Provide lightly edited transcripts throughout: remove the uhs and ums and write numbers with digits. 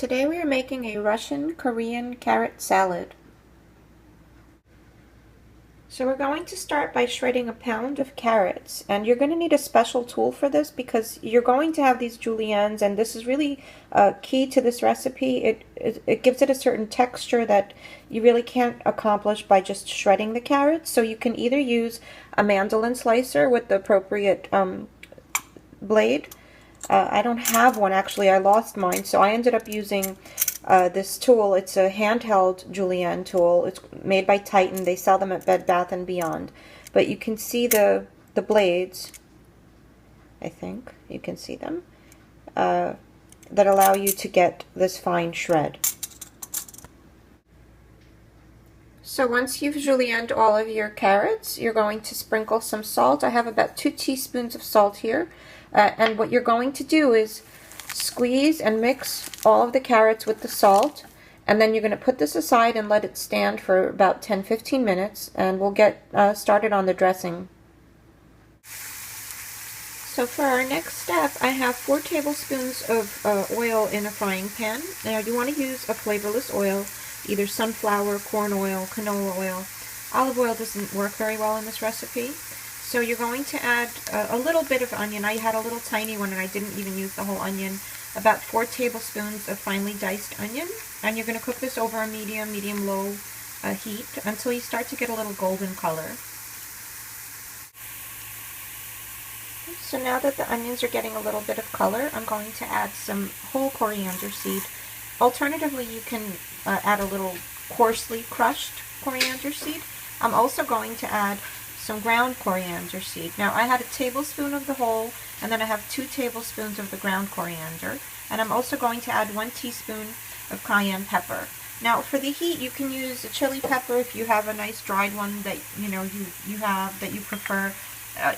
Today we are making a Russian Korean carrot salad. So we're going to start by shredding a pound of carrots, and you're going to need a special tool for this because you're going to have these juliennes, and this is really key to this recipe. It gives it a certain texture that you really can't accomplish by just shredding the carrots. So you can either use a mandolin slicer with the appropriate blade. I don't have one actually, I lost mine, so I ended up using this tool. It's a handheld julienne tool. It's made by Titan. They sell them at Bed Bath & Beyond. But you can see the blades, I think you can see them, that allow you to get this fine shred. So once you've julienned all of your carrots, you're going to sprinkle some salt. I have about 2 teaspoons of salt here. And what you're going to do is squeeze and mix all of the carrots with the salt, and then you're going to put this aside and let it stand for about 10-15 minutes, and we'll get started on the dressing. So for our next step, I have 4 tablespoons of oil in a frying pan. Now you want to use a flavorless oil, either sunflower, corn oil, canola oil. Olive oil doesn't work very well in this recipe. So you're going to add a little bit of onion. I had a little tiny one and I didn't even use the whole onion. About 4 tablespoons of finely diced onion. And you're going to cook this over a medium-low heat until you start to get a little golden color. So now that the onions are getting a little bit of color, I'm going to add some whole coriander seed. Alternatively, you can add a little coarsely crushed coriander seed. I'm also going to add some ground coriander seed. Now I had a tablespoon of the whole, and then I have 2 tablespoons of the ground coriander, and I'm also going to add 1 teaspoon of cayenne pepper. Now for the heat, you can use a chili pepper if you have a nice dried one that you have that you prefer.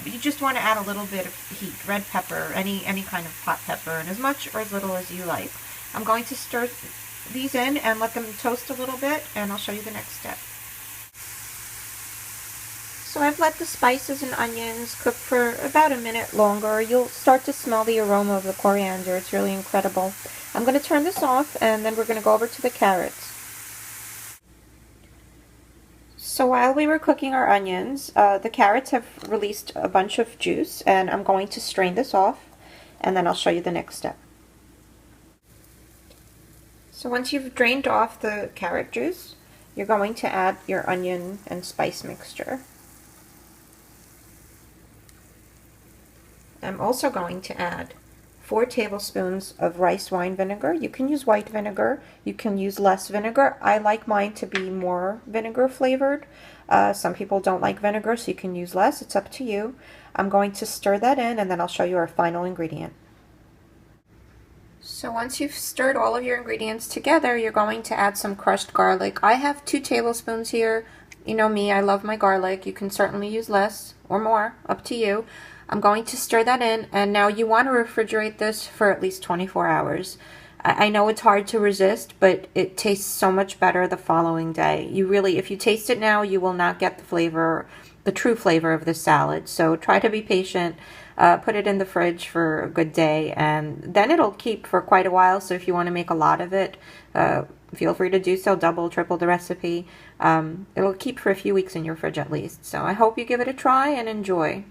You just want to add a little bit of heat. Red pepper, any kind of hot pepper, and as much or as little as you like. I'm going to stir these in and let them toast a little bit, and I'll show you the next step. So I've let the spices and onions cook for about a minute longer. You'll start to smell the aroma of the coriander. It's really incredible. I'm going to turn this off, and then we're going to go over to the carrots. So while we were cooking our onions, the carrots have released a bunch of juice, and I'm going to strain this off, and then I'll show you the next step. So once you've drained off the carrot juice, you're going to add your onion and spice mixture. I'm also going to add 4 tablespoons of rice wine vinegar. You can use white vinegar. You can use less vinegar. I like mine to be more vinegar flavored. Some people don't like vinegar, so you can use less. It's up to you. I'm going to stir that in, and then I'll show you our final ingredient. So once you've stirred all of your ingredients together, you're going to add some crushed garlic. I have 2 tablespoons here. You know me, I love my garlic. You can certainly use less or more, up to you. I'm going to stir that in, and now you want to refrigerate this for at least 24 hours. I know it's hard to resist, but it tastes so much better the following day. If you taste it now, you will not get the flavor, the true flavor of the salad. So try to be patient. Put it in the fridge for a good day, and then it'll keep for quite a while. So if you want to make a lot of it, feel free to do so, double, triple the recipe. It'll keep for a few weeks in your fridge at least. So I hope you give it a try and enjoy.